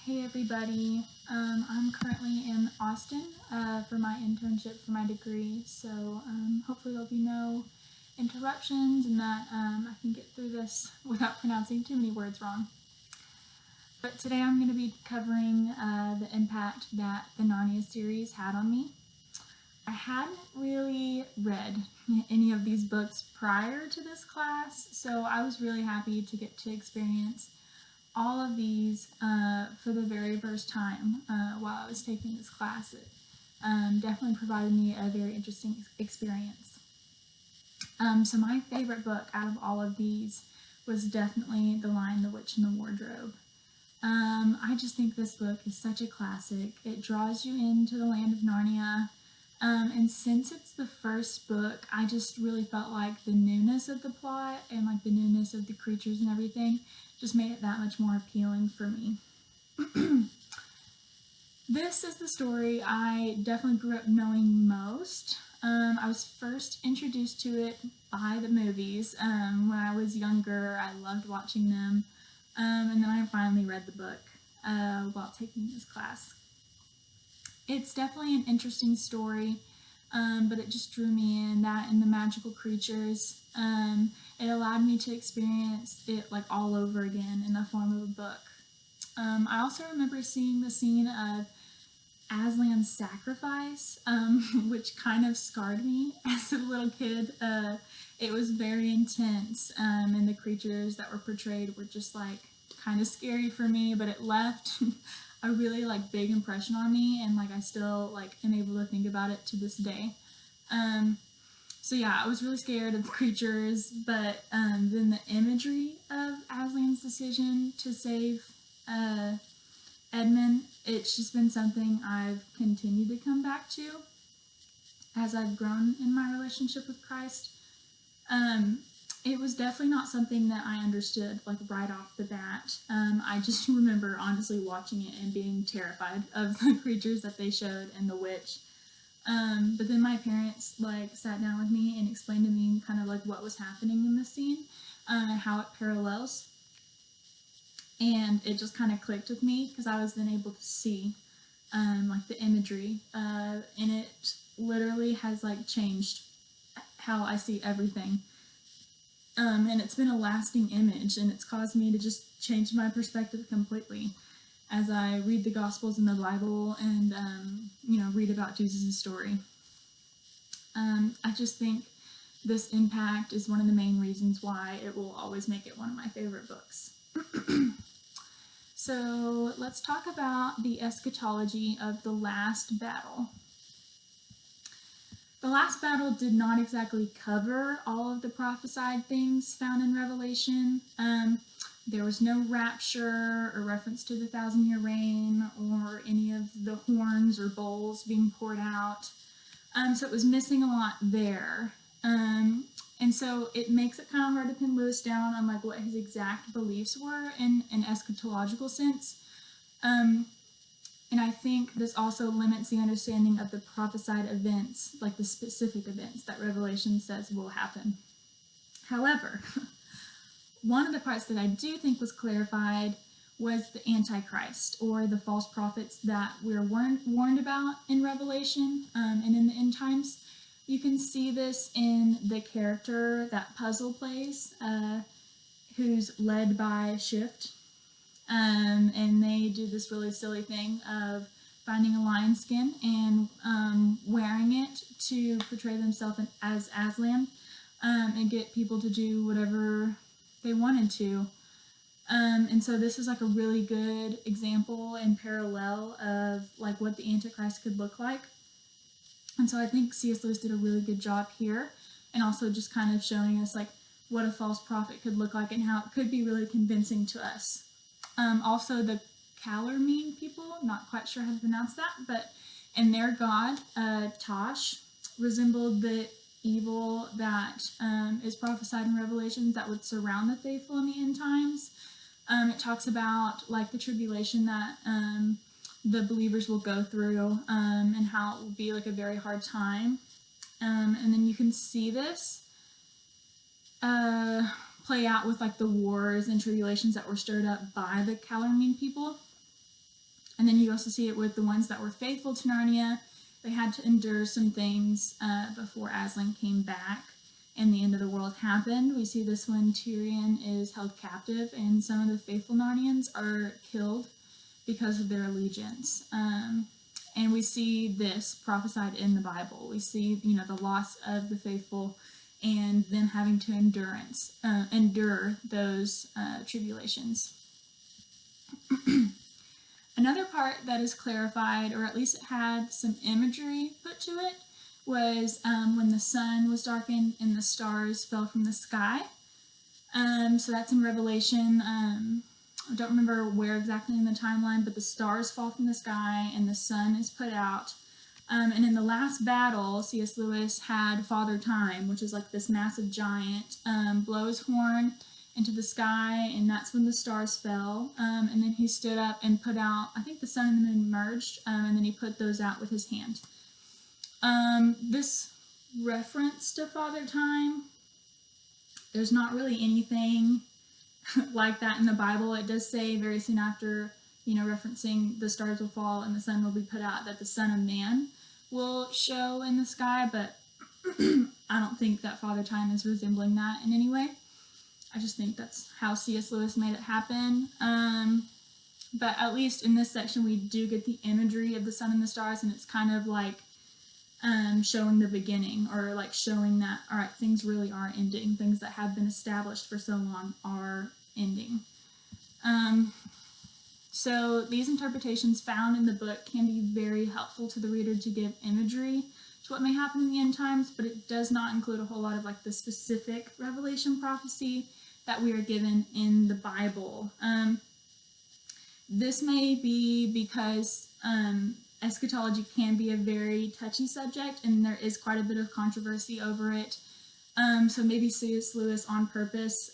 Hey everybody, I'm currently in Austin for my internship for my degree, so hopefully there'll be no interruptions and that I can get through this without pronouncing too many words wrong. But today I'm going to be covering the impact that the Narnia series had on me. I hadn't really read any of these books prior to this class, so I was really happy to get to experience all of these for the very first time while I was taking this class. It definitely provided me a very interesting experience. So my favorite book out of all of these was definitely The Lion, the Witch, and the Wardrobe. I just think this book is such a classic. It draws you into the land of Narnia. And since it's the first book, I just really felt like the newness of the plot and like the newness of the creatures and everything just made it that much more appealing for me. This is the story I definitely grew up knowing most. I was first introduced to it by the movies. When I was younger, I loved watching them. And then I finally read the book while taking this class. It's definitely an interesting story, but it just drew me in, that and the magical creatures. It allowed me to experience it like all over again in the form of a book. I also remember seeing the scene of Aslan's sacrifice, which kind of scarred me as a little kid. It was very intense, and the creatures that were portrayed were just like kind of scary for me, but it left a really like big impression on me, and like I still like am able to think about it to this day. So yeah, I was really scared of the creatures, but then the imagery of Aslan's decision to save Edmund, it's just been something I've continued to come back to as I've grown in my relationship with Christ. It was definitely not something that I understood like right off the bat. I just remember honestly watching it and being terrified of the creatures that they showed and the witch. But then my parents like sat down with me and explained to me kind of like what was happening in the scene and how it parallels. And it just kind of clicked with me because I was then able to see like the imagery and it literally has like changed how I see everything. And it's been a lasting image, and it's caused me to just change my perspective completely as I read the Gospels and the Bible and, read about Jesus' story. I just think this impact is one of the main reasons why it will always make it one of my favorite books. So let's talk about the eschatology of the last battle. The last battle did not exactly cover all of the prophesied things found in Revelation. There was no rapture or reference to the 1,000-year reign or any of the horns or bowls being poured out. So it was missing a lot there. And so it makes it kind of hard to pin Lewis down on like what his exact beliefs were in an eschatological sense. And I think this also limits the understanding of the prophesied events, like the specific events that Revelation says will happen. However, one of the parts that I do think was clarified was the Antichrist, or the false prophets that we're warned about in Revelation and in the end times. You can see this in the character that Puzzle plays, who's led by Shift. And they do this really silly thing of finding a lion skin and wearing it to portray themselves as Aslan and get people to do whatever they wanted to. And so this is like a really good example and parallel of like what the Antichrist could look like. And so I think C.S. Lewis did a really good job here, and also just kind of showing us like what a false prophet could look like and how it could be really convincing to us. Also, the Calormene people, not quite sure how to pronounce that, but and their god, Tosh, resembled the evil that is prophesied in Revelation that would surround the faithful in the end times. It talks about like the tribulation that the believers will go through and how it will be like a very hard time. And then you can see this play out with like the wars and tribulations that were stirred up by the Calormene people. And then you also see it with the ones that were faithful to Narnia. They had to endure some things before Aslan came back and the end of the world happened. We see this when Tyrion is held captive and some of the faithful Narnians are killed because of their allegiance. And we see this prophesied in the Bible. We see, the loss of the faithful and them having to endure those tribulations. Another part that is clarified, or at least it had some imagery put to it, was when the sun was darkened and the stars fell from the sky. So that's in Revelation. I don't remember where exactly in the timeline, but the stars fall from the sky and the sun is put out. And in the last battle, C.S. Lewis had Father Time, which is like this massive giant, blow his horn into the sky, and that's when the stars fell. And then he stood up and put out, I think the sun and the moon merged, and then he put those out with his hand. This reference to Father Time, there's not really anything like that in the Bible. It does say very soon after, referencing the stars will fall and the sun will be put out, that the Son of Man will show in the sky, but I don't think that Father Time is resembling that in any way. I just think that's how C.S. Lewis made it happen. But at least in this section, we do get the imagery of the sun and the stars, and it's kind of like showing the beginning, or like showing that, all right, things really are ending. Things that have been established for so long are ending. So these interpretations found in the book can be very helpful to the reader to give imagery to what may happen in the end times, but it does not include a whole lot of like the specific revelation prophecy that we are given in the Bible. This may be because eschatology can be a very touchy subject, and there is quite a bit of controversy over it. So maybe C.S. Lewis on purpose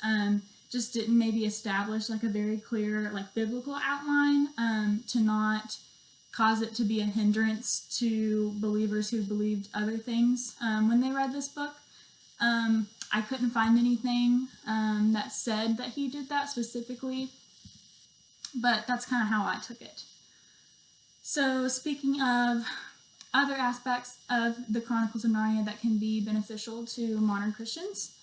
just didn't maybe establish like a very clear like biblical outline to not cause it to be a hindrance to believers who believed other things when they read this book. I couldn't find anything that said that he did that specifically, but that's kind of how I took it. So speaking of other aspects of the Chronicles of Narnia that can be beneficial to modern Christians,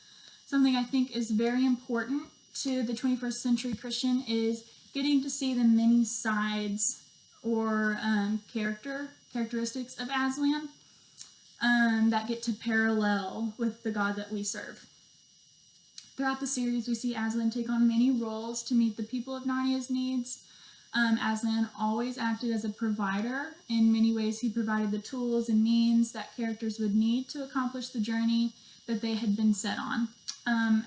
something I think is very important to the 21st century Christian is getting to see the many sides or characteristics of Aslan that get to parallel with the God that we serve. Throughout the series, we see Aslan take on many roles to meet the people of Narnia's needs. Aslan always acted as a provider. In many ways, he provided the tools and means that characters would need to accomplish the journey that they had been set on.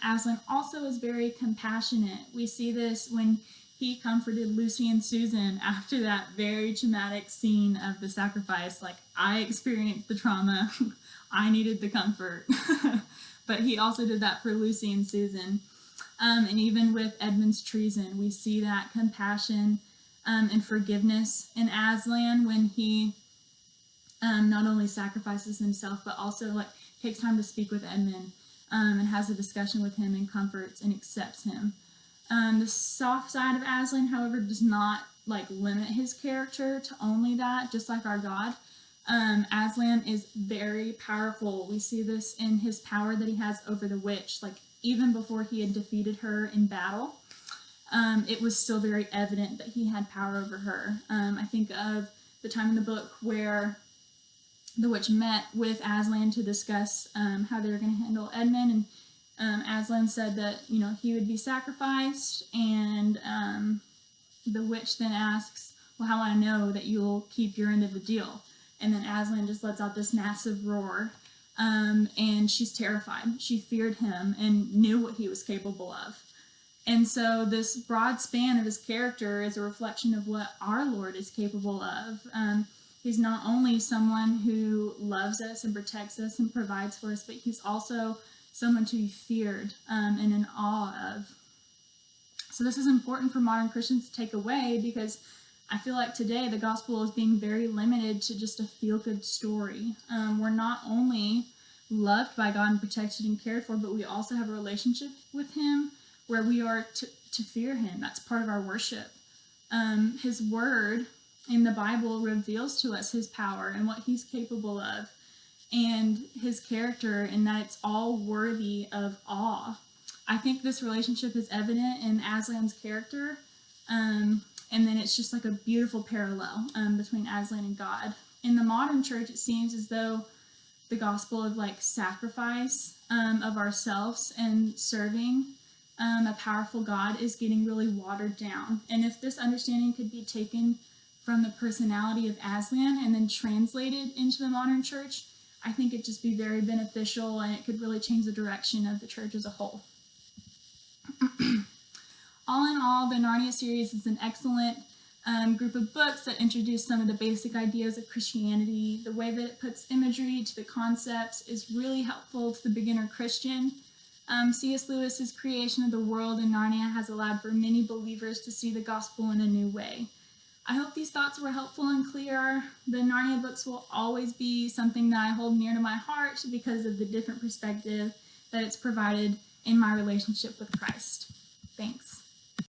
Aslan also is very compassionate. We see this when he comforted Lucy and Susan after that very traumatic scene of the sacrifice. Like, I experienced the trauma. I needed the comfort. But he also did that for Lucy and Susan. And even with Edmund's treason, we see that compassion and forgiveness in Aslan when he not only sacrifices himself, but also like takes time to speak with Edmund and has a discussion with him and comforts and accepts him. The soft side of Aslan, however, does not like limit his character to only that, just like our God. Aslan is very powerful. We see this in his power that he has over the witch. Like, even before he had defeated her in battle, it was still very evident that he had power over her. I think of the time in the book where the witch met with Aslan to discuss how they were going to handle Edmund, and Aslan said that, he would be sacrificed, and the witch then asks, well, how will I know that you'll keep your end of the deal? And then Aslan just lets out this massive roar, and she's terrified. She feared him and knew what he was capable of. And so this broad span of his character is a reflection of what our Lord is capable of. He's not only someone who loves us and protects us and provides for us, but he's also someone to be feared and in awe of. So this is important for modern Christians to take away, because I feel like today the gospel is being very limited to just a feel-good story. We're not only loved by God and protected and cared for, but we also have a relationship with him where we are to fear him. That's part of our worship. His word in the Bible reveals to us his power and what he's capable of and his character, and that it's all worthy of awe. I think this relationship is evident in Aslan's character, and then it's just like a beautiful parallel between Aslan and God. In the modern church, it seems as though the gospel of like sacrifice of ourselves and serving a powerful God is getting really watered down. And if this understanding could be taken from the personality of Aslan and then translated into the modern church, I think it'd just be very beneficial, and it could really change the direction of the church as a whole. All in all, the Narnia series is an excellent group of books that introduce some of the basic ideas of Christianity. The way that it puts imagery to the concepts is really helpful to the beginner Christian. C.S. Lewis's creation of the world in Narnia has allowed for many believers to see the gospel in a new way. I hope these thoughts were helpful and clear. The Narnia books will always be something that I hold near to my heart because of the different perspective that it's provided in my relationship with Christ. Thanks.